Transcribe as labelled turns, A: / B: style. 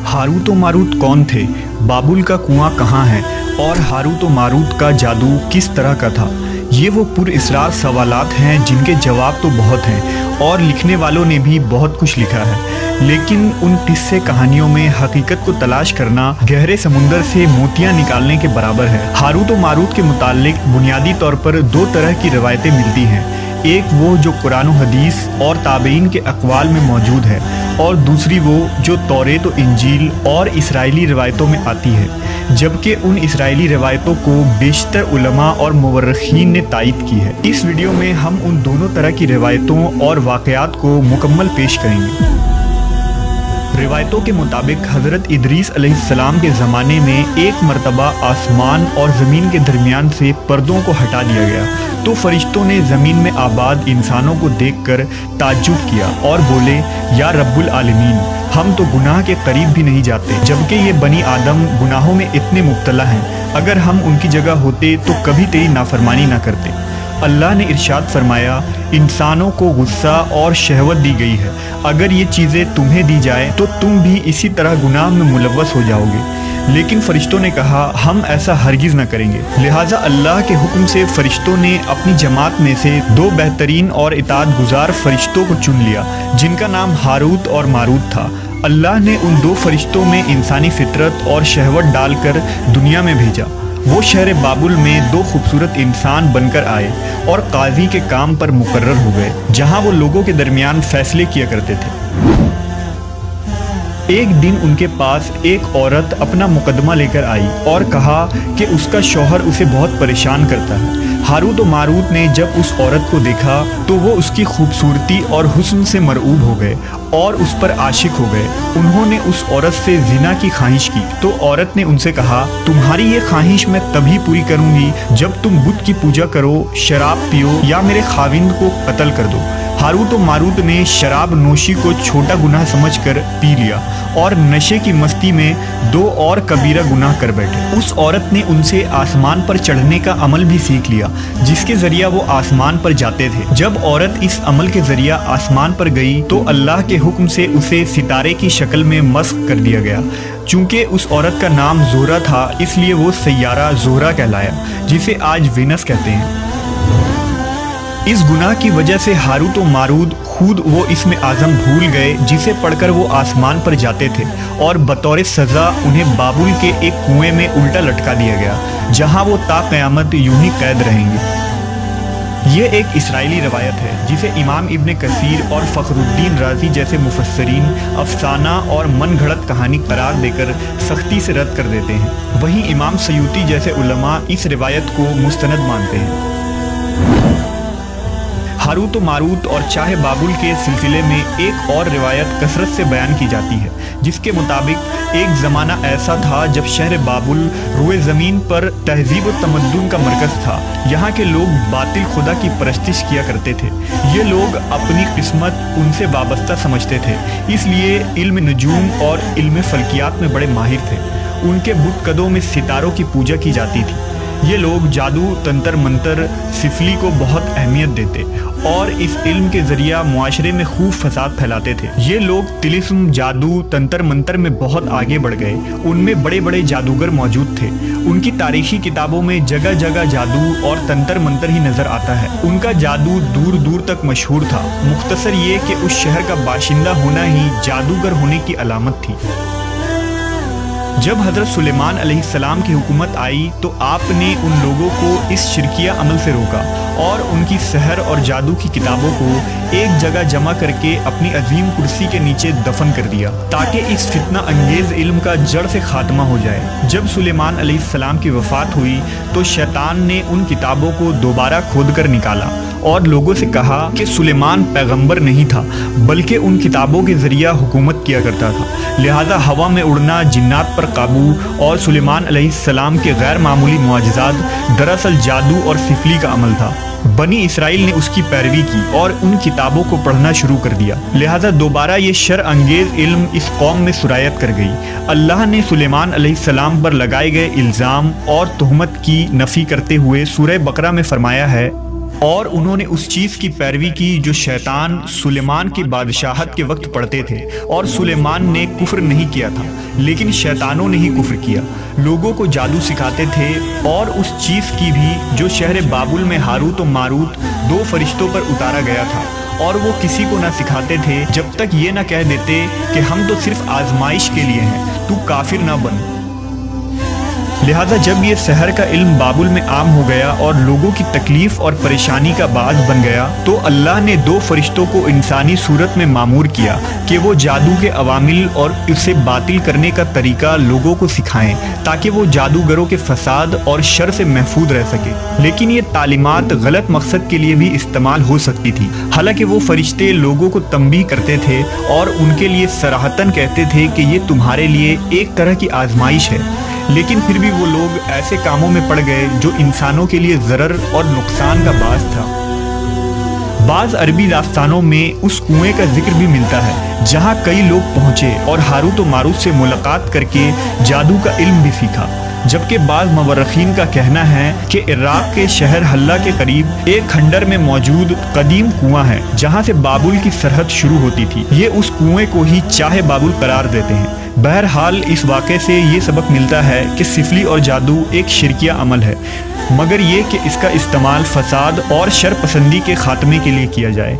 A: Harut व Marut कौन थे, बाबुल का कुआं कहाँ है और हारूत व मारूत का जादू किस तरह का था? ये वो पुरअसरार सवालात हैं जिनके जवाब तो बहुत हैं और लिखने वालों ने भी बहुत कुछ लिखा है, लेकिन उन किस्से कहानियों में हकीकत को तलाश करना गहरे समुंदर से मोतियां निकालने के बराबर है। हारूत व मारूत के मुताल्लिक बुनियादी तौर पर दो तरह की रवायतें मिलती हैं, एक वो जो कुरान व हदीस और ताबईन के अक़वाल में मौजूद है और दूसरी वो जो तौरेत व इंजील और इसराइली रवायतों में आती है, जबकि उन इसराइली रवायतों को बेशतर उलमा और मुवर्रिखीन ने तायीद की है। इस वीडियो में हम उन दोनों तरह की रवायतों और वाक़यात को मुकम्मल पेश करेंगे। रिवायतों के मुताबिक हज़रत इदरीस अलैहिस्सलाम के ज़माने में एक मरतबा आसमान और ज़मीन के दरमियान से पर्दों को हटा दिया गया, तो फरिश्तों ने ज़मीन में आबाद इंसानों को देखकर ताज्जुब किया और बोले, या रब्बुल आलमीन, हम तो गुनाह के करीब भी नहीं जाते, जबकि ये बनी आदम गुनाहों में इतने मुब्तला हैं। अगर हम उनकी जगह होते तो कभी तेरी नाफरमानी ना करते। अल्लाह ने इरशाद फरमाया, इंसानों को गुस्सा और शहवत दी गई है, अगर ये चीज़ें तुम्हें दी जाए तो तुम भी इसी तरह गुनाह में मुलव्वस हो जाओगे। लेकिन फरिश्तों ने कहा, हम ऐसा हरगिज़ न करेंगे। लिहाजा अल्लाह के हुक्म से फरिश्तों ने अपनी जमात में से दो बेहतरीन और इताअत गुजार फरिश्तों को चुन लिया, जिनका नाम हारूत और मारूत था। अल्लाह ने उन दो फरिश्तों में इंसानी फितरत और शहवत डालकर दुनिया में भेजा। वो शहर बाबुल में दो खूबसूरत इंसान बनकर आए और काजी के काम पर मुकर्रर हो गए, जहां वो लोगों के दरमियान फैसले किया करते थे। एक दिन उनके पास एक औरत अपना मुकदमा लेकर आई और कहा कि उसका शौहर उसे बहुत परेशान करता है। हारूत व मारूत ने जब उस औरत को देखा तो वो उसकी खूबसूरती और हुस्न से मरऊब हो गए और उस पर आशिक हो गए। उन्होंने उस औरत से जिना की ख्वाहिश की, तो औरत ने उनसे कहा, तुम्हारी ये ख्वाहिश मैं तभी पूरी करूंगी जब तुम बुत की पूजा करो, शराब पियो या मेरे खाविंद को कत्ल कर दो। हारूत व मारूत ने शराब नोशी को छोटा गुनाह समझकर पी लिया और नशे की मस्ती में दो और कबीरा गुनाह कर बैठे। उस औरत ने उनसे आसमान पर चढ़ने का अमल भी सीख लिया, जिसके जरिया वो आसमान पर जाते थे। जब औरत इस अमल के जरिया आसमान पर गई तो अल्लाह के हुक्म से उसे सितारे की शक्ल में मस्क कर दिया गया। चूंकि उस औरत का नाम जोहरा था, इसलिए वो सैयारा जोहरा कहलाया, जिसे आज वीनस कहते हैं। इस गुनाह की वजह से हारूत व मारूत खुद वो इसमें आज़म भूल गए जिसे पढ़कर वो आसमान पर जाते थे, और बतौर सज़ा उन्हें बाबुल के एक कुएं में उल्टा लटका दिया गया, जहां वो ता क़यामत यूं ही कैद रहेंगे। ये एक इसराइली रवायत है जिसे इमाम इब्न कसीर और फ़खरुद्दीन राज़ी जैसे मुफस्सिरीन अफसाना और मन घड़त कहानी करार देकर सख्ती से रद्द कर देते हैं। वहीं इमाम सयूती जैसे उलमा इस रिवायत को मुस्तनद मानते हैं। हारूत व मारूत और चाहे बाबुल के सिलसिले में एक और रिवायत कसरत से बयान की जाती है, जिसके मुताबिक एक ज़माना ऐसा था जब शहर बाबुल रुए ज़मीन पर तहजीब व तमद्दुन का मरकज़ था। यहाँ के लोग बातिल खुदा की परस्तिश किया करते थे। ये लोग अपनी किस्मत उनसे वाबस्ता समझते थे, इसलिए इल्म नजूम और इल्म फल्कियात में बड़े माहिर थे। उनके बुत कदों में सितारों की पूजा की जाती थी। ये लोग जादू, तंत्र मंत्र, सिफली को बहुत अहमियत देते और इस इल्म के ज़रिया मुआशरे में खूब फसाद फैलाते थे। ये लोग तिलिस्म, जादू, तंत्र मंत्र में बहुत आगे बढ़ गए। उनमें बड़े बड़े जादूगर मौजूद थे। उनकी तारीखी किताबों में जगह जगह जादू और तंत्र मंत्र ही नज़र आता है। उनका जादू दूर दूर तक मशहूर था। मुख्तसर ये कि उस शहर का बाशिंदा होना ही जादूगर होने की अलामत थी। जब हज़रत सुलेमान अलैहिस्सलाम की हुकूमत आई तो आपने उन लोगों को इस शिरकिया अमल से रोका और उनकी सहर और जादू की किताबों को एक जगह जमा करके अपनी अजीम कुर्सी के नीचे दफन कर दिया, ताकि इस फितना अंगेज़ इल्म का जड़ से खात्मा हो जाए। जब सुलेमान अलैहिस्सलाम की वफ़ात हुई तो शैतान ने उन किताबों को दोबारा खोद कर निकाला और लोगों से कहा कि सुलेमान पैगंबर नहीं था, बल्कि उन किताबों के ज़रिया हुकूमत किया करता था। लिहाजा हवा में उड़ना, जिन्नात पर काबू और सुलेमान अलैहिस्सलाम के गैर मामूली मुआजिज़ात दरअसल जादू और सिफली का अमल था। बनी इसराइल ने उसकी पैरवी की और उन किताबों को पढ़ना शुरू कर दिया। लिहाजा दोबारा ये शर अंगेज़ इल्म इस कौम में सुरायत कर गई। अल्लाह ने सुलेमान अलैहिस्सलाम पर लगाए गए इल्ज़ाम और तुहमत की नफ़ी करते हुए सूरह बकरा में फरमाया है, اور انہوں نے اس چیز کی پیروی کی جو شیطان سلیمان کی بادشاہت کے وقت پڑھتے تھے، اور سلیمان نے کفر نہیں کیا تھا لیکن شیطانوں نے ہی کفر کیا۔ لوگوں کو جادو سکھاتے تھے، اور اس چیز کی بھی جو شہر بابل میں ہاروت و ماروت 2 فرشتوں پر اتارا گیا تھا، اور وہ کسی کو نہ سکھاتے تھے جب تک یہ نہ کہہ دیتے کہ ہم تو صرف آزمائش کے لیے ہیں، تو کافر نہ بن۔ لہذا جب یہ سحر کا علم بابل میں عام ہو گیا اور لوگوں کی تکلیف اور پریشانی کا باعث بن گیا، تو اللہ نے 2 فرشتوں کو انسانی صورت میں مامور کیا کہ وہ جادو کے عوامل اور اسے باطل کرنے کا طریقہ لوگوں کو سکھائیں، تاکہ وہ جادوگروں کے فساد اور شر سے محفوظ رہ سکے۔ لیکن یہ تعلیمات غلط مقصد کے لیے بھی استعمال ہو سکتی تھی، حالانکہ وہ فرشتے لوگوں کو تنبیہ کرتے تھے اور ان کے لیے صراحتاً کہتے تھے کہ یہ تمہارے لیے ایک طرح کی آزمائش ہے، لیکن پھر بھی وہ لوگ ایسے کاموں میں پڑ گئے جو انسانوں کے لیے ضرر اور نقصان کا باعث تھا۔ بعض عربی داستانوں میں اس کنویں کا ذکر بھی ملتا ہے جہاں کئی لوگ پہنچے اور ہاروت و ماروت سے ملاقات کر کے جادو کا علم بھی سیکھا، جبکہ بعض مورخین کا کہنا ہے کہ عراق کے شہر حلہ کے قریب ایک کھنڈر میں موجود قدیم کنواں ہے جہاں سے بابل کی سرحد شروع ہوتی تھی۔ یہ اس کنویں کو ہی چاہ بابل قرار دیتے ہیں۔ بہرحال اس واقعے سے یہ سبق ملتا ہے کہ سفلی اور جادو ایک شرکیہ عمل ہے، مگر یہ کہ اس کا استعمال فساد اور شر پسندی کے خاتمے کے لیے کیا جائے۔